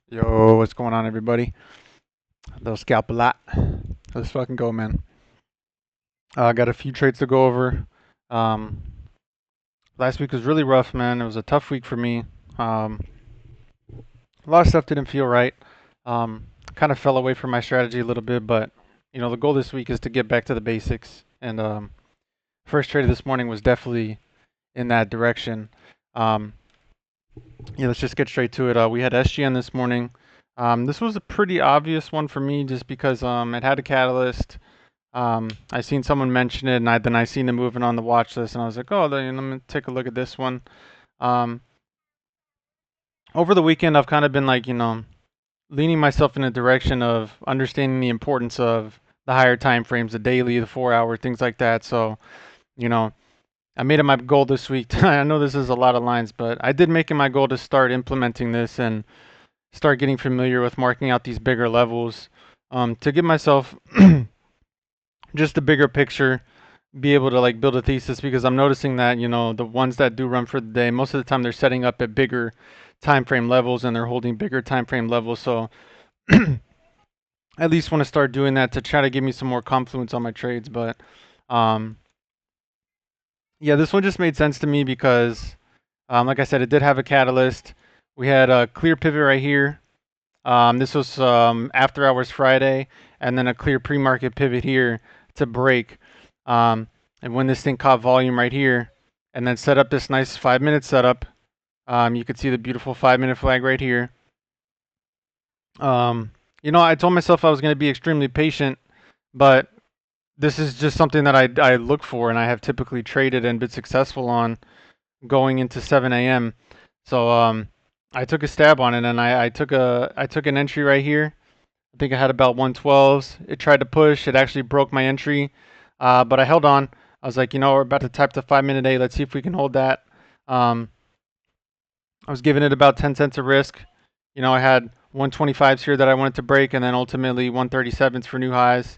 Yo, what's going on, everybody? Little scalp a lot. Let's fucking go, man. I got a few trades to go over. Um, Last week was really rough, man. It was a tough week for me. Um, a lot of stuff didn't feel right. Kind of fell away from my strategy a little bit, but the goal this week is to get back to the basics. And first trade this morning was definitely in that direction. Um, let's just get straight to it. We had SGN this morning. This was a pretty obvious one for me, just because it had a catalyst. I seen someone mention it, and I seen the movement on the watch list, and I was like, oh, let me take a look at this one. Um, Over the weekend, I've kind of been like, leaning myself in a direction of understanding the importance of the higher time frames, the daily, the 4 hour, things like that. So, you know, I made it my goal this week. I know this is a lot of lines, but I did make it my goal to start implementing this and start getting familiar with marking out these bigger levels, to give myself just a bigger picture, be able to like build a thesis, because I'm noticing that the ones that do run for the day, most of the time they're setting up at bigger time frame levels and they're holding bigger time frame levels. So I at least want to start doing that to try to give me some more confluence on my trades. But um, yeah, this one just made sense to me because, like I said, it did have a catalyst. We had a clear pivot right here. This was after hours Friday, and then a clear pre-market pivot here to break. And when this thing caught volume right here, and then set up this nice 5 minute setup, you could see the beautiful 5 minute flag right here. I told myself I was going to be extremely patient, but this is just something that I look for, and I have typically traded and been successful on going into 7 a.m. So I took a stab on it, and I took an entry right here. I think I had about 112s. It tried to push. It actually broke my entry, but I held on. I was like, we're about to type the 5 minute A. Let's see if we can hold that. Um, I was giving it about 10 cents of risk. I had 125s here that I wanted to break, and then ultimately 137s for new highs.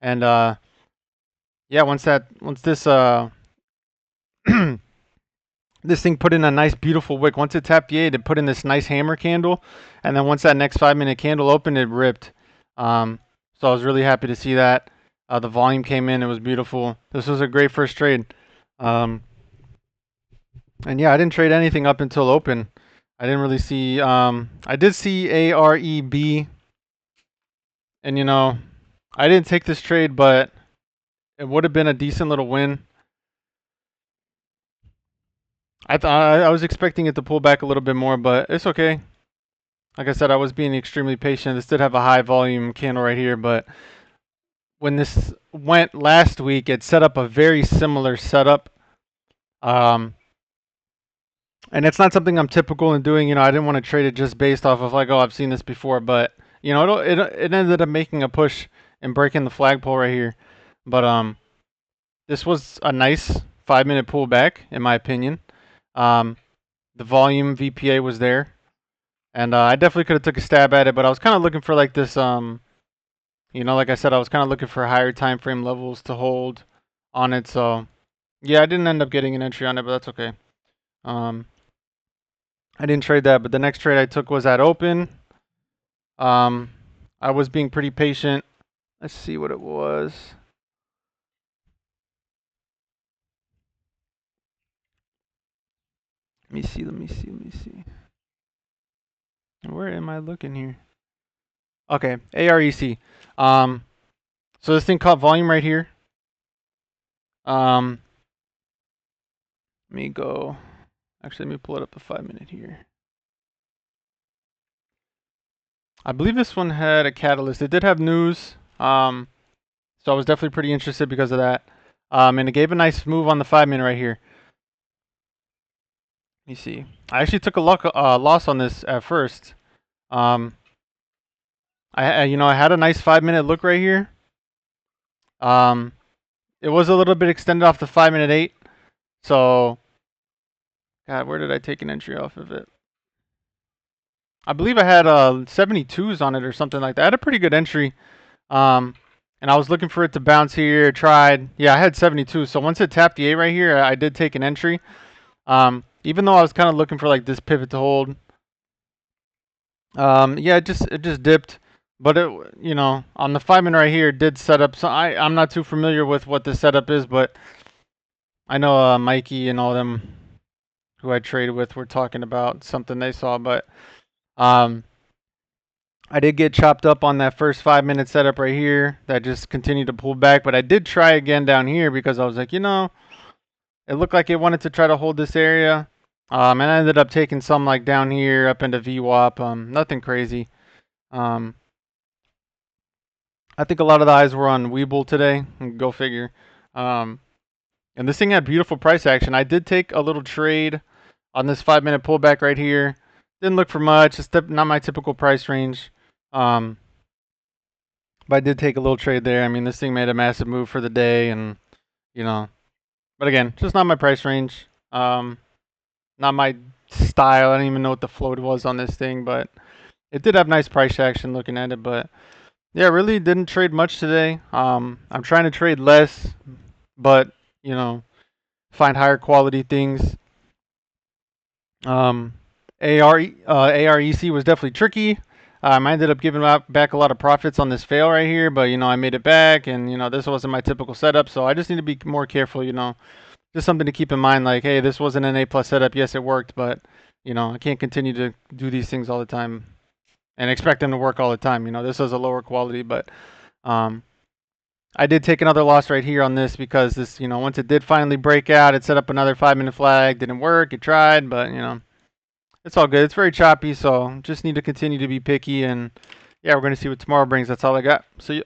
And yeah, once this this thing put in a nice beautiful wick. Once it tapped the 8, it put in this nice hammer candle, and then once that next 5 minute candle opened, it ripped. So I was really happy to see that. The volume came in. It was beautiful. This was a great first trade. Um, and yeah, I didn't trade anything up until open. I didn't really see. I did see AREB, and I didn't take this trade, but it would have been a decent little win. I thought I was expecting it to pull back a little bit more, but it's okay. Like I said, I was being extremely patient. This did have a high volume candle right here, but when this went last week, it set up a very similar setup. Um, and it's not something I'm typical in doing. I didn't want to trade it just based off of like, oh, I've seen this before. But it ended up making a push and breaking the flagpole right here. But this was a nice 5 minute pullback in my opinion. Um, the volume VPA was there, and I definitely could have took a stab at it. But I was kind of looking for like this like I said, I was kind of looking for higher time frame levels to hold on it. So yeah, I didn't end up getting an entry on it, but that's okay. Um, I didn't trade that, but the next trade I took was at open. Um, I was being pretty patient. Let's see what it was. Let me see. Let me see. Let me see. Where am I looking here? Okay, AREC. Um, so this thing caught volume right here. Um, Let me go. Actually, let me pull it up a 5 minute here. I believe this one had a catalyst. It did have news. So I was definitely pretty interested because of that. And it gave a nice move on the 5 minute right here. Let me see. I actually took a loss on this at first. Um, I had a nice 5 minute look right here. It was a little bit extended off the 5 minute 8. So, God, where did I take an entry off of it? I believe I had 72s on it or something like that. I had a pretty good entry. And I was looking for it to bounce here. Tried. Yeah, I had 72. So once it tapped the 8 right here, I did take an entry. Even though I was kind of looking for like this pivot to hold. Yeah, it just dipped, but it, you know, on the 5 minute right here, it did set up. So I'm not too familiar with what the setup is, but I know Mikey and all them who I traded with were talking about something they saw, but um, I did get chopped up on that first 5 minute setup right here that just continued to pull back, but I did try again down here because I was like, you know, it looked like it wanted to try to hold this area. And I ended up taking some like down here up into VWAP. Nothing crazy. Um, I think a lot of the eyes were on Weeble today. Go figure. Um, and this thing had beautiful price action. I did take a little trade on this 5 minute pullback right here. Didn't look for much. It's not my typical price range. Um, but I did take a little trade there. I mean, this thing made a massive move for the day, and you know, but again, just not my price range. Not my style. I don't even know what the float was on this thing, but it did have nice price action looking at it. But yeah, really didn't trade much today. I'm trying to trade less, but you know, find higher quality things. Um, AREC was definitely tricky. I ended up giving back a lot of profits on this fail right here, but you know I made it back, and you know this wasn't my typical setup, so I just need to be more careful. You know, just something to keep in mind. Like, hey, this wasn't an A+ setup. Yes, it worked, but you know I can't continue to do these things all the time and expect them to work all the time. You know, this is a lower quality, but um, I did take another loss right here on this because this, you know, once it did finally break out, it set up another 5 minute flag. Didn't work. It tried, but you know. It's all good. It's very choppy, so just need to continue to be picky. And yeah, we're going to see what tomorrow brings. That's all I got. See you.